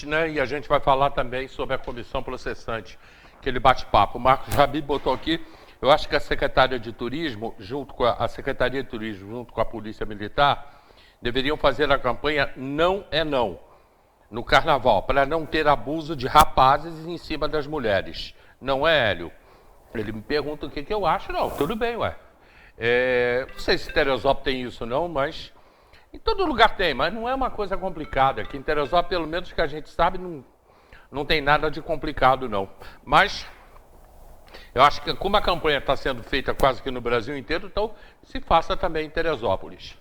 né? E a gente vai falar também sobre a comissão processante, aquele bate-papo. O Marcos Rabi botou aqui, eu acho que a Secretaria de Turismo, junto com a Secretaria de Turismo, junto com a Polícia Militar, deveriam fazer a campanha Não é Não, no Carnaval, para não ter abuso de rapazes em cima das mulheres. Não é, Hélio? Ele me pergunta o que eu acho. Não, tudo bem, ué. Não sei se Teresópolis tem isso não, mas em todo lugar tem, mas não é uma coisa complicada. Aqui em Teresópolis, pelo menos que a gente sabe, não tem nada de complicado não. Mas eu acho que como a campanha está sendo feita quase que no Brasil inteiro, então se faça também em Teresópolis.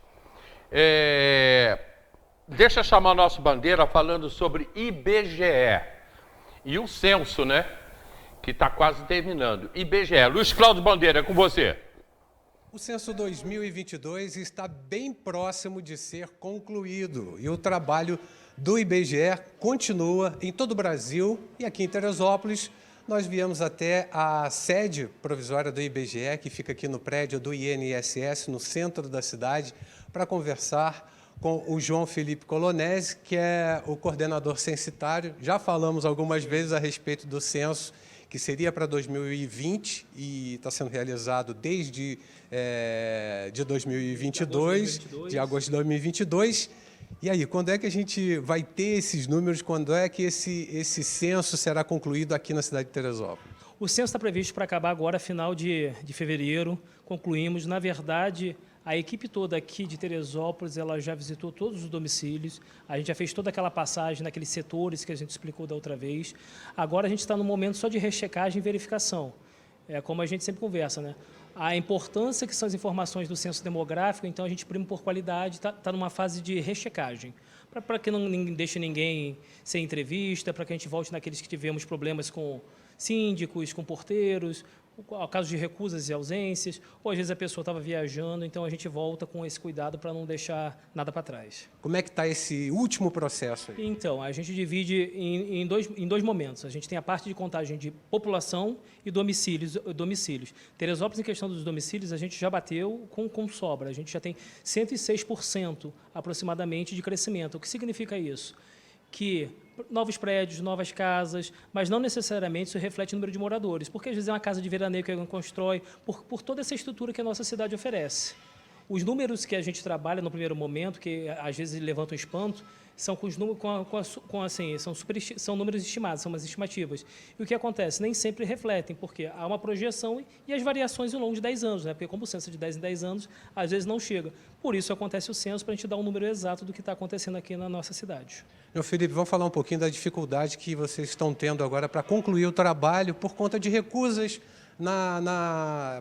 Deixa eu chamar nosso bandeira falando sobre IBGE e o censo, né? Que está quase terminando. IBGE. Luiz Cláudio Bandeira, é com você. O censo 2022 está bem próximo de ser concluído e o trabalho do IBGE continua em todo o Brasil e aqui em Teresópolis. Nós viemos até a sede provisória do IBGE, que fica aqui no prédio do INSS, no centro da cidade, para conversar com o João Felipe Colonese, que é o coordenador censitário. Já falamos algumas vezes a respeito do censo, que seria para 2020 e está sendo realizado desde de 2022, de agosto de 2022. E aí, quando é que a gente vai ter esses números? Quando é que esse censo será concluído aqui na cidade de Teresópolis? O censo está previsto para acabar agora, final de fevereiro. Concluímos. Na verdade, a equipe toda aqui de Teresópolis, ela já visitou todos os domicílios, a gente já fez toda aquela passagem naqueles setores que a gente explicou da outra vez. Agora a gente está no momento só de rechecagem e verificação. É como a gente sempre conversa, né? A importância que são as informações do censo demográfico, então a gente prima por qualidade, está numa fase de rechecagem. Para que não deixe ninguém sem entrevista, para que a gente volte naqueles que tivemos problemas com síndicos, com porteiros, o caso de recusas e ausências, ou às vezes a pessoa estava viajando, então a gente volta com esse cuidado para não deixar nada para trás. Como é que está esse último processo aí? Então, a gente divide em dois momentos. A gente tem a parte de contagem de população e domicílios. Teresópolis, em questão dos domicílios, a gente já bateu com sobra. A gente já tem 106% aproximadamente de crescimento. O que significa isso? Que novos prédios, novas casas, mas não necessariamente isso reflete o número de moradores, porque às vezes é uma casa de veraneio que alguém constrói, por toda essa estrutura que a nossa cidade oferece. Os números que a gente trabalha no primeiro momento, que às vezes levantam espanto, são são números estimados, são umas estimativas. E o que acontece? Nem sempre refletem, porque há uma projeção e as variações ao longo de 10 anos, né? Porque como o censo é de 10 em 10 anos, às vezes não chega. Por isso acontece o censo, para a gente dar um número exato do que está acontecendo aqui na nossa cidade. Meu Felipe, vamos falar um pouquinho da dificuldade que vocês estão tendo agora para concluir o trabalho por conta de recusas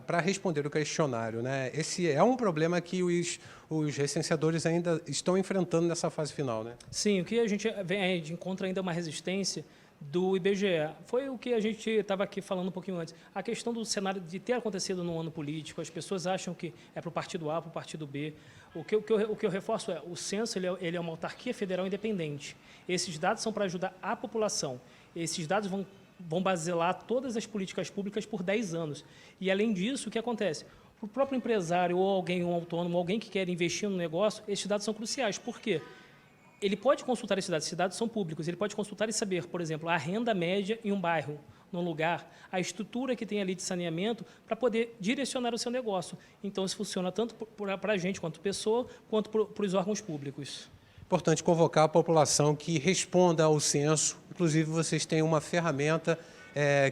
para responder o questionário, né? Esse é um problema que os recenseadores ainda estão enfrentando nessa fase final, né? Sim, o que a gente encontra ainda uma resistência do IBGE. Foi o que a gente estava aqui falando um pouquinho antes. A questão do cenário de ter acontecido no ano político, as pessoas acham que é para o partido A, para o partido B. O que eu reforço é, o censo ele é uma autarquia federal independente. Esses dados são para ajudar a população. Esses dados vão baselar todas as políticas públicas por 10 anos. E, além disso, o que acontece? Para o próprio empresário ou alguém, um autônomo, alguém que quer investir no negócio, esses dados são cruciais. Por quê? Ele pode consultar esses dados são públicos, ele pode consultar e saber, por exemplo, a renda média em um bairro, num lugar, a estrutura que tem ali de saneamento para poder direcionar o seu negócio. Então, isso funciona tanto para a gente, quanto pessoa, quanto para os órgãos públicos. Importante convocar a população que responda ao censo. Inclusive, vocês têm uma ferramenta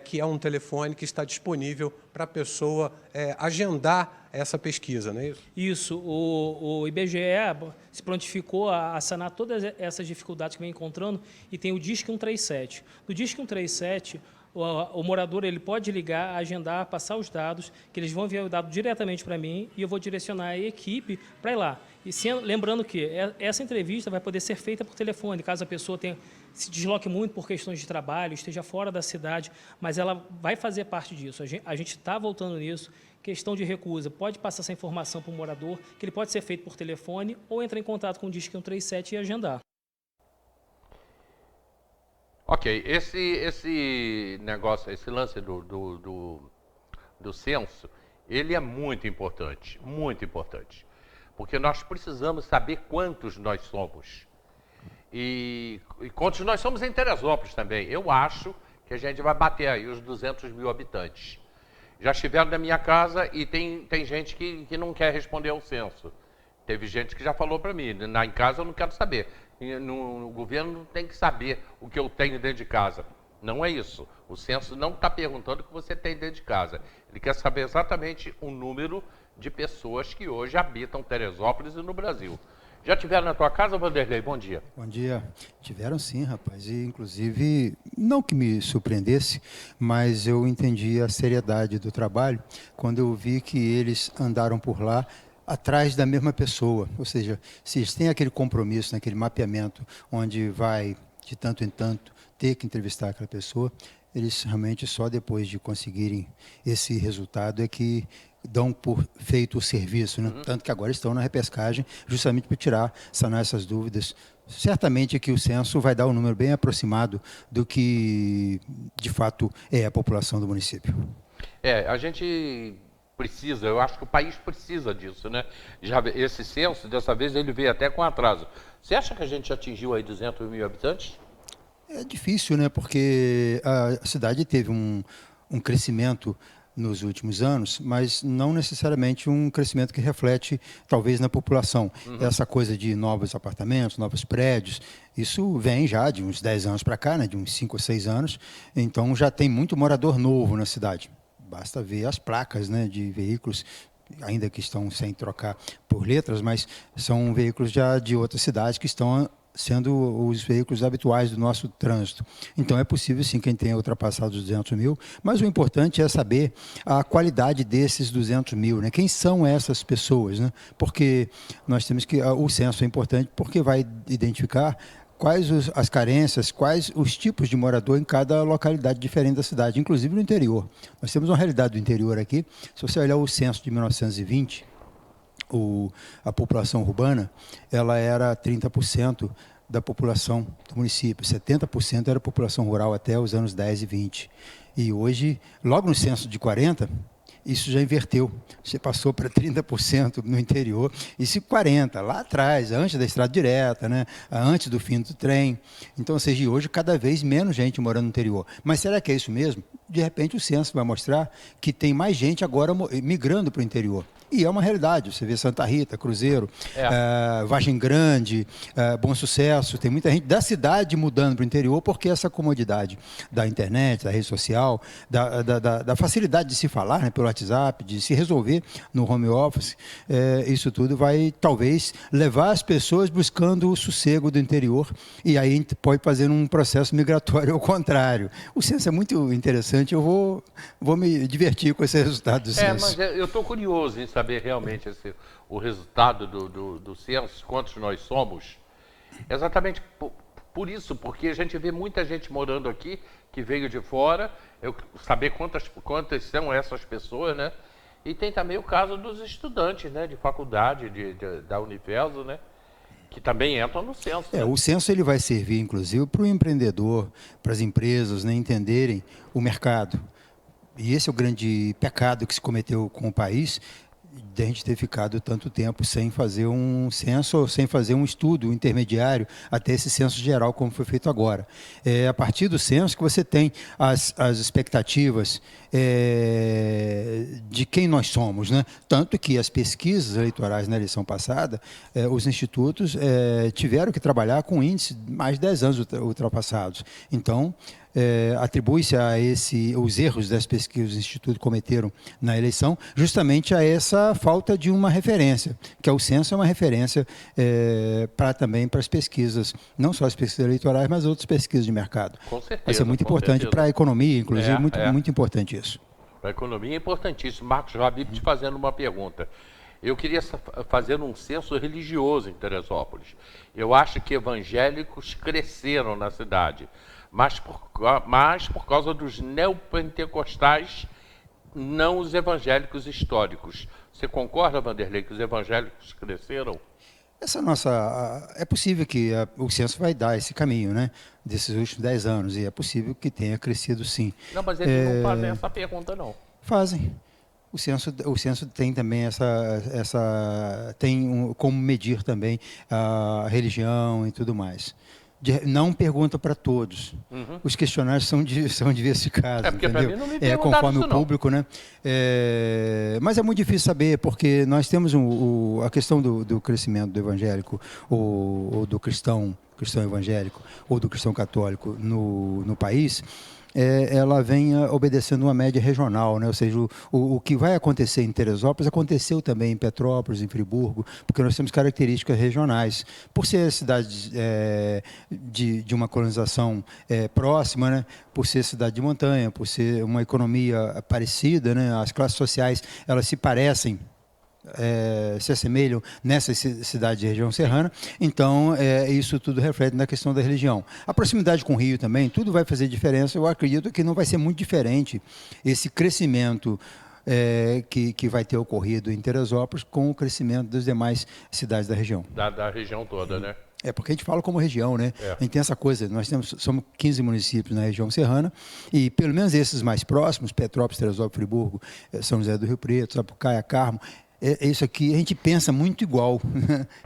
que é um telefone que está disponível para a pessoa agendar essa pesquisa, não é isso? Isso. O IBGE se prontificou a sanar todas essas dificuldades que vem encontrando e tem o Disque 137. No Disque 137, o morador ele pode ligar, agendar, passar os dados, que eles vão enviar o dado diretamente para mim e eu vou direcionar a equipe para ir lá. E lembrando que essa entrevista vai poder ser feita por telefone, caso a pessoa se desloque muito por questões de trabalho, esteja fora da cidade, mas ela vai fazer parte disso. A gente está voltando nisso. Questão de recusa, pode passar essa informação para o morador, que ele pode ser feito por telefone ou entrar em contato com o Disque 137 e agendar. Ok, esse negócio, esse lance do censo, ele é muito importante, porque nós precisamos saber quantos nós somos. Nós somos em Teresópolis também. Eu acho que a gente vai bater aí os 200 mil habitantes. Já estiveram na minha casa e tem gente que não quer responder ao censo. Teve gente que já falou para mim, em casa eu não quero saber. No governo não tem que saber o que eu tenho dentro de casa. Não é isso. O censo não está perguntando o que você tem dentro de casa. Ele quer saber exatamente o número de pessoas que hoje habitam Teresópolis e no Brasil. Já tiveram na tua casa, Vanderlei? Bom dia. Bom dia. Tiveram sim, rapaz. E, inclusive, não que me surpreendesse, mas eu entendi a seriedade do trabalho quando eu vi que eles andaram por lá atrás da mesma pessoa. Ou seja, se eles têm aquele compromisso, naquele mapeamento, onde vai, de tanto em tanto, ter que entrevistar aquela pessoa, eles realmente só depois de conseguirem esse resultado é que dão por feito o serviço, né? Tanto que agora estão na repescagem justamente para sanar essas dúvidas. Certamente que o censo vai dar um número bem aproximado do que, de fato, é a população do município. A gente precisa, eu acho que o país precisa disso, né? Esse censo, dessa vez, ele veio até com atraso. Você acha que a gente atingiu aí 200 mil habitantes? É difícil, né? Porque a cidade teve um crescimento nos últimos anos, mas não necessariamente um crescimento que reflete, talvez, na população. Essa coisa de novos apartamentos, novos prédios, isso vem já de uns 10 anos para cá, né? De uns 5 ou 6 anos, então já tem muito morador novo na cidade. Basta ver as placas, né, de veículos, ainda que estão sem trocar por letras, mas são veículos já de outras cidades que estão sendo os veículos habituais do nosso trânsito. Então, é possível, sim, quem tenha ultrapassado os 200 mil, mas o importante é saber a qualidade desses 200 mil, né? Quem são essas pessoas, né? Porque nós temos que... O censo é importante porque vai identificar quais as carências, quais os tipos de morador em cada localidade diferente da cidade, inclusive no interior. Nós temos uma realidade do interior aqui. Se você olhar o censo de 1920, a população urbana, ela era 30% da população do município, 70% era população rural até os anos 10 e 20. E hoje, logo no censo de 40, isso já inverteu. Você passou para 30% no interior, isso 40%, lá atrás, antes da estrada direta, né? Antes do fim do trem. Então, ou seja, hoje cada vez menos gente morando no interior. Mas será que é isso mesmo? De repente o censo vai mostrar que tem mais gente agora migrando para o interior. E é uma realidade. Você vê Santa Rita, Cruzeiro, Vargem Grande, Bom Sucesso. Tem muita gente da cidade mudando para o interior porque essa comodidade da internet, da rede social, da facilidade de se falar, né, pelo WhatsApp, de se resolver no home office, isso tudo vai talvez levar as pessoas buscando o sossego do interior e aí pode fazer um processo migratório ao contrário. O censo é muito interessante. Eu vou me divertir com esse resultado do censo. Mas eu estou curioso em saber realmente o resultado do censo, quantos nós somos, exatamente por isso, porque a gente vê muita gente morando aqui, que veio de fora, saber quantas são essas pessoas, né? E tem também o caso dos estudantes, né, de faculdade, da Universo, né? Que também entram no censo. Né? O censo ele vai servir, inclusive, para o empreendedor, para as empresas, né, entenderem o mercado. E esse é o grande pecado que se cometeu com o país, de a gente ter ficado tanto tempo sem fazer um censo, ou sem fazer um estudo intermediário até esse censo geral, como foi feito agora. É a partir do censo que você tem as expectativas de quem nós somos, né? Tanto que as pesquisas eleitorais na eleição passada, os institutos tiveram que trabalhar com índices mais de 10 anos ultrapassados. Então, atribui-se a os erros das pesquisas que os institutos cometeram na eleição, justamente a essa falta de uma referência, que o censo é uma referência também para as pesquisas, não só as pesquisas eleitorais, mas outras pesquisas de mercado. Com certeza. Vai ser muito importante para a economia, inclusive, muito importante isso. Para a economia é importantíssimo. Marcos Habib te fazendo uma pergunta. Eu queria fazer um censo religioso em Teresópolis. Eu acho que evangélicos cresceram na cidade, mas por causa dos neopentecostais, não os evangélicos históricos. Você concorda, Vanderlei, que os evangélicos cresceram? É possível que o censo vai dar esse caminho, né, desses últimos 10 anos, e é possível que tenha crescido sim. Não, mas eles não fazem essa pergunta, não. Fazem. O censo tem também tem como medir também a religião e tudo mais. não pergunta para todos. Os questionários são diversificados, Porque para entendeu? mim não me perguntaram Conforme isso, o público, né? Mas é muito difícil saber, porque nós temos a questão do crescimento do evangélico ou do cristão evangélico ou do cristão católico no país. Ela vem obedecendo uma média regional, né? Ou seja, o que vai acontecer em Teresópolis aconteceu também em Petrópolis, em Friburgo, porque nós temos características regionais. Por ser cidades de uma colonização próxima, né? Por ser cidade de montanha, por ser uma economia parecida, né? As classes sociais elas se parecem, se assemelham nessa cidade de região serrana, então isso tudo reflete na questão da religião. A proximidade com o Rio também, tudo vai fazer diferença. Eu acredito que não vai ser muito diferente esse crescimento que vai ter ocorrido em Teresópolis com o crescimento das demais cidades da região. Da região toda, né? Porque a gente fala como região, né? A gente tem essa coisa, somos 15 municípios na região serrana, e pelo menos esses mais próximos, Petrópolis, Teresópolis, Friburgo, São José do Rio Preto, Sapucaia, Carmo, isso aqui a gente pensa muito igual,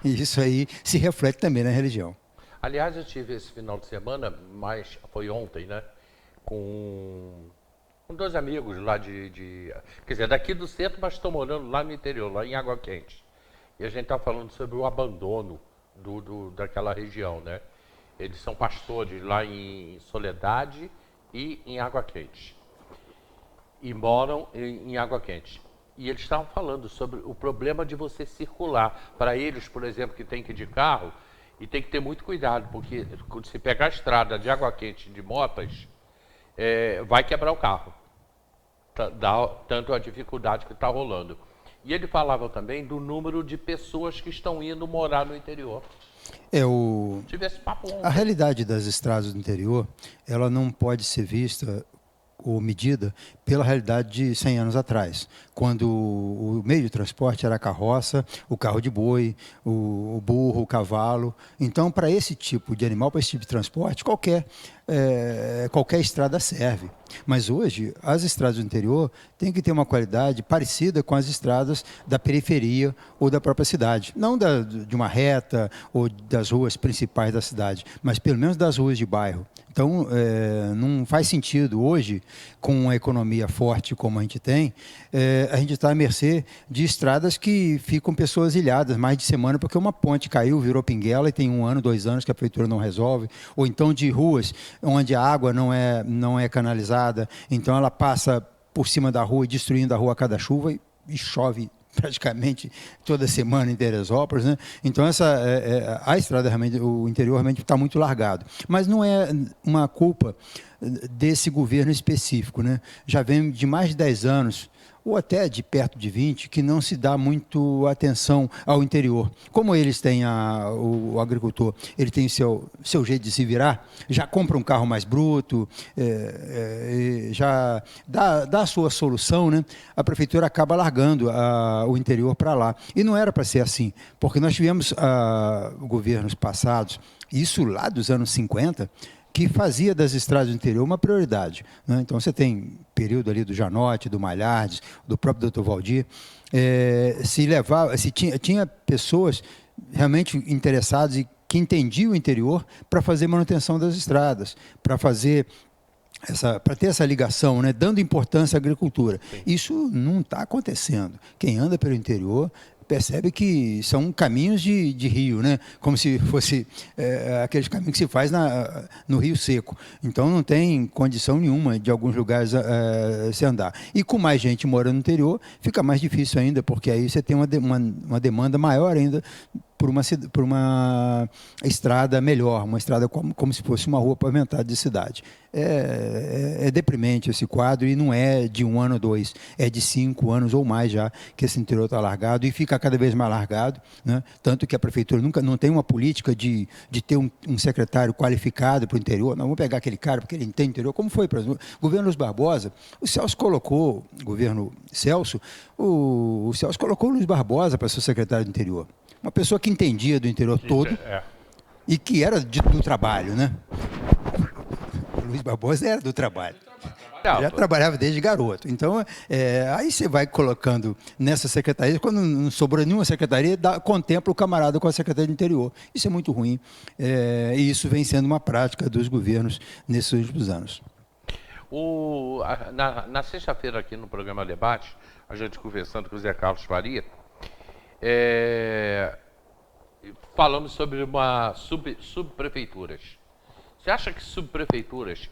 e isso aí se reflete também na religião. Aliás, eu tive esse final de semana, mas foi ontem, né? Com 2 amigos lá quer dizer, daqui do centro, mas estão morando lá no interior, lá em Água Quente. E a gente está falando sobre o abandono daquela região, né? Eles são pastores lá em Soledade e em Água Quente. E moram em Água Quente. E eles estavam falando sobre o problema de você circular. Para eles, por exemplo, que tem que ir de carro, e tem que ter muito cuidado, porque quando se pegar a estrada de Água Quente de motas, vai quebrar o carro. Tanto a dificuldade que está rolando. E ele falava também do número de pessoas que estão indo morar no interior. Tive esse papo ontem. A realidade das estradas do interior, ela não pode ser vista ou medida pela realidade de 100 anos atrás, quando o meio de transporte era a carroça, o carro de boi, o burro, o cavalo. Então, para esse tipo de animal, para esse tipo de transporte, qualquer estrada serve. Mas hoje, as estradas do interior têm que ter uma qualidade parecida com as estradas da periferia ou da própria cidade. Não de uma reta ou das ruas principais da cidade, mas pelo menos das ruas de bairro. Então, não faz sentido hoje, com uma economia forte como a gente tem, a gente está à mercê de estradas que ficam pessoas ilhadas mais de semana, porque uma ponte caiu, virou pinguela e tem 1 ano, 2 anos que a prefeitura não resolve. Ou então de ruas onde a água não é canalizada, então ela passa por cima da rua, destruindo a rua a cada chuva e chove praticamente toda semana em Teresópolis, né? Então a estrada realmente, o interior realmente está muito largado, mas não é uma culpa desse governo específico, né? Já vem de mais de 10 anos ou até de perto de 20, que não se dá muito atenção ao interior. Como eles têm o agricultor, ele tem seu jeito de se virar, já compra um carro mais bruto, já dá a sua solução, né? A prefeitura acaba largando o interior para lá. E não era para ser assim, porque nós tivemos governos passados, isso lá dos anos 50, que fazia das estradas do interior uma prioridade, né? Então, você tem período ali do Janote, do Malhardes, do próprio Dr. Valdir, tinha pessoas realmente interessadas e que entendiam o interior para fazer manutenção das estradas, para ter essa ligação, né, dando importância à agricultura. Sim. Isso não está acontecendo. Quem anda pelo interior percebe que são caminhos de rio, né? Como se fosse aqueles caminhos que se faz no Rio Seco. Então, não tem condição nenhuma de alguns lugares se andar. E com mais gente morando no interior, fica mais difícil ainda, porque aí você tem uma demanda maior ainda por uma estrada melhor, uma estrada como se fosse uma rua pavimentada de cidade. É deprimente esse quadro, e não é de 1 ano ou 2, é de 5 anos ou mais já que esse interior está largado e fica cada vez mais largado, né? Tanto que a prefeitura não tem uma política de ter um secretário qualificado para o interior. Não, vamos pegar aquele cara porque ele entende interior, como foi para o governo Luiz Barbosa. O Celso colocou colocou o Luiz Barbosa para ser secretário do interior. Uma pessoa que entendia do interior todo e que era do trabalho, né? O Luiz Barbosa era do trabalho. Já trabalhava desde garoto. Então, aí você vai colocando nessa secretaria, quando não sobrou nenhuma secretaria, contempla o camarada com a Secretaria do Interior. Isso é muito ruim. E isso vem sendo uma prática dos governos nesses últimos anos. Na sexta-feira aqui no programa Debate, a gente conversando com o Zé Carlos Faria, falamos sobre subprefeituras. Você acha que subprefeituras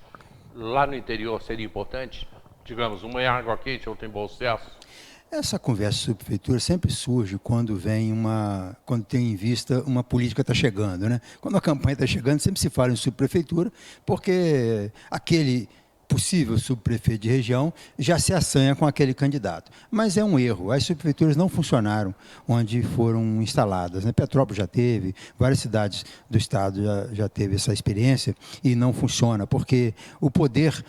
lá no interior seria importante? Digamos, uma em Água Quente, outra em Bom Sucesso? Essa conversa sobre prefeitura sempre surge quando quando tem em vista uma política está chegando, né? Quando a campanha está chegando, sempre se fala em subprefeitura, porque aquele possível subprefeito de região já se assanha com aquele candidato. Mas é um erro. As subprefeituras não funcionaram onde foram instaladas, né? Petrópolis já teve, várias cidades do estado já teve essa experiência e não funciona, porque o poder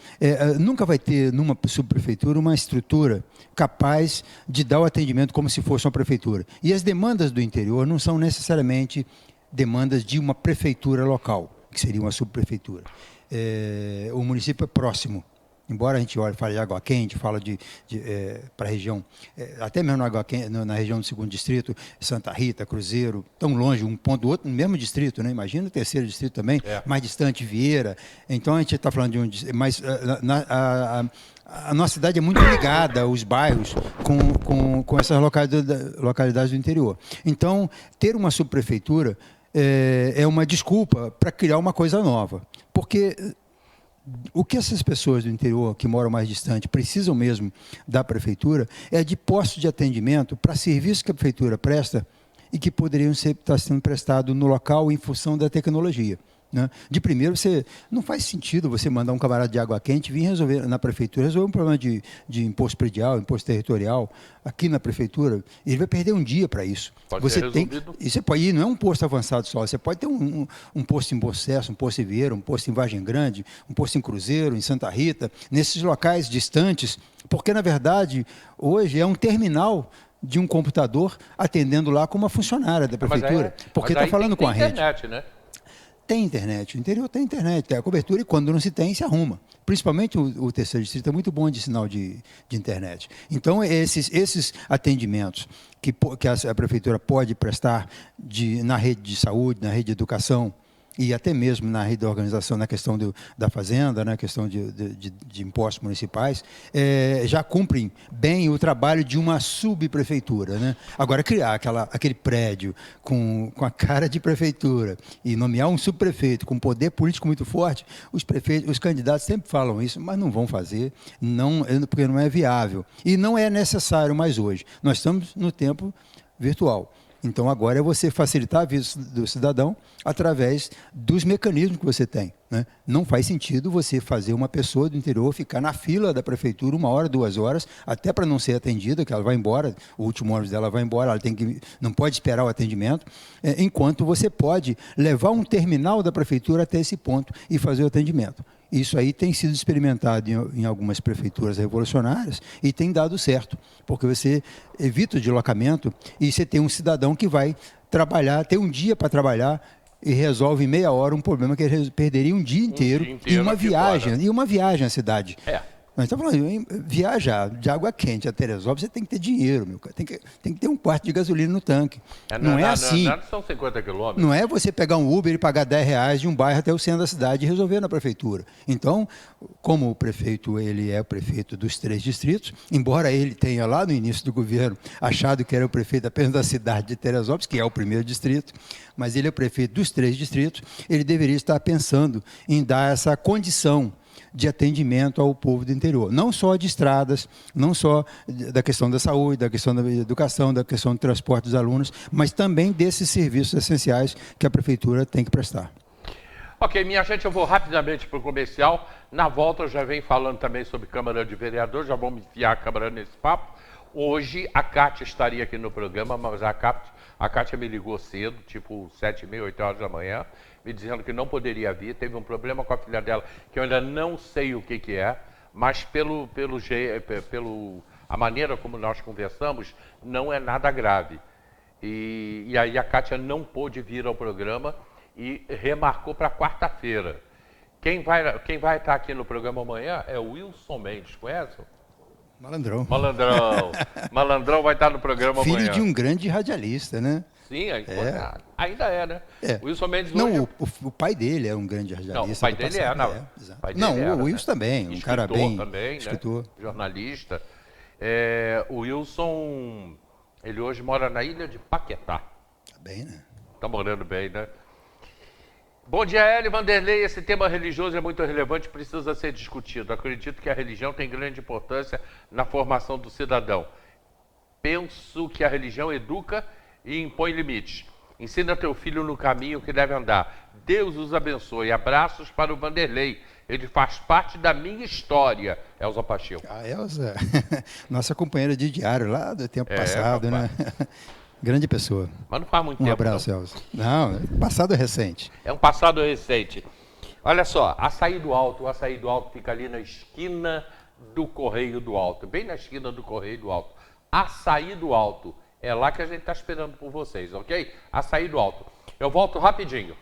nunca vai ter numa subprefeitura uma estrutura capaz de dar o atendimento como se fosse uma prefeitura. E as demandas do interior não são necessariamente demandas de uma prefeitura local, que seria uma subprefeitura. O município é próximo. Embora a gente fale de Água Quente, fala para a região, até mesmo na região do 2º distrito, Santa Rita, Cruzeiro, tão longe um ponto do outro, no mesmo distrito, né? Imagina o 3º distrito também, mais distante, Vieira. Então a gente está falando de um... Mas a nossa cidade é muito ligada aos bairros com essas localidades do interior. Então, ter uma subprefeitura é uma desculpa para criar uma coisa nova. Porque o que essas pessoas do interior que moram mais distante precisam mesmo da prefeitura é de postos de atendimento para serviços que a prefeitura presta e que poderiam estar sendo prestados no local em função da tecnologia. Né? De primeiro, não faz sentido você mandar um camarada de Água Quente vir resolver na prefeitura, resolver um problema de imposto predial, imposto territorial, aqui na prefeitura. Ele vai perder um dia para isso. Pode ser resolvido. E você pode ir, não é um posto avançado só, você pode ter um posto em Bom Sucesso, um posto em Vieira, um posto em Vargem Grande, um posto em Cruzeiro, em Santa Rita, nesses locais distantes, porque, na verdade, hoje é um terminal de um computador atendendo lá como uma funcionária da prefeitura, porque está falando com a rede. Internet, né? Tem internet, o interior tem internet, tem a cobertura e quando não se tem, se arruma. Principalmente o 3º distrito é muito bom de sinal de internet. Então, esses atendimentos que a prefeitura pode prestar na rede de saúde, na rede de educação, e até mesmo na rede da organização, na questão da fazenda, na questão de impostos municipais, já cumprem bem o trabalho de uma subprefeitura. Né? Agora, criar aquele prédio com a cara de prefeitura e nomear um subprefeito com poder político muito forte, os candidatos sempre falam isso, mas não vão fazer, porque não é viável. E não é necessário mais hoje. Nós estamos no tempo virtual. Então, agora é você facilitar a vida do cidadão através dos mecanismos que você tem. Né? Não faz sentido você fazer uma pessoa do interior ficar na fila da prefeitura 1 hora, 2 horas, até para não ser atendida, que ela vai embora, o último ônibus dela vai embora, ela não pode esperar o atendimento, enquanto você pode levar um terminal da prefeitura até esse ponto e fazer o atendimento. Isso aí tem sido experimentado em algumas prefeituras revolucionárias e tem dado certo, porque você evita o deslocamento e você tem um cidadão que vai trabalhar, tem um dia para trabalhar e resolve em meia hora um problema que ele perderia um dia inteiro e uma viagem à cidade. Nós estamos falando, viajar de Água Quente a Teresópolis, você tem que ter dinheiro, meu cara. Tem que ter um quarto de gasolina no tanque. Não é assim. Não são 50 quilômetros. Não é você pegar um Uber e pagar R$10 de um bairro até o centro da cidade e resolver na prefeitura. Então, como o prefeito, ele é o prefeito dos 3 distritos, embora ele tenha lá no início do governo achado que era o prefeito apenas da cidade de Teresópolis, que é o 1º distrito, mas ele é o prefeito dos 3 distritos, ele deveria estar pensando em dar essa condição de atendimento ao povo do interior. Não só de estradas, não só da questão da saúde, da questão da educação, da questão do transporte dos alunos, mas também desses serviços essenciais que a prefeitura tem que prestar. Ok, minha gente, eu vou rapidamente para o comercial. Na volta eu já venho falando também sobre Câmara de Vereadores, já vamos enfiar a Câmara nesse papo. Hoje a Kátia estaria aqui no programa, mas a Kátia me ligou cedo, tipo 7h30, 8 horas da manhã, me dizendo que não poderia vir, teve um problema com a filha dela, que eu ainda não sei o que é, mas a maneira como nós conversamos, não é nada grave. E aí a Kátia não pôde vir ao programa e remarcou para quarta-feira. Quem vai estar aqui no programa amanhã é o Wilson Mendes, conhece? Malandrão. Malandrão. Malandrão vai estar no programa amanhã. Filho de um grande radialista, né? Sim, ainda é, né? É. O Wilson Mendes Não, hoje... o pai dele é um grande radialista. Não, o pai dele passado. exato. O pai Não, dele o era, Wilson também, um cara bem... também, escritor. né? Jornalista. O Wilson, ele hoje mora na ilha de Paquetá. Tá bem, né? Tá morando bem, né? Bom dia, Hélio Vanderlei. Esse tema religioso é muito relevante e precisa ser discutido. Acredito que a religião tem grande importância na formação do cidadão. Penso que a religião educa e impõe limites. Ensina teu filho no caminho que deve andar. Deus os abençoe. Abraços para o Vanderlei. Ele faz parte da minha história, Elza Pacheco. A Elza, nossa companheira de diário lá do tempo passado, rapaz. né? Grande pessoa. Mas não faz muito Um tempo. abraço, Elza. Não, passado é recente. É um passado recente. Olha só, Açaí do Alto. O Açaí do Alto fica ali na esquina do Correio do Alto. Bem na esquina do Correio do Alto. Açaí do Alto. É lá que a gente está esperando por vocês, ok? Açaí do Alto. Eu volto rapidinho.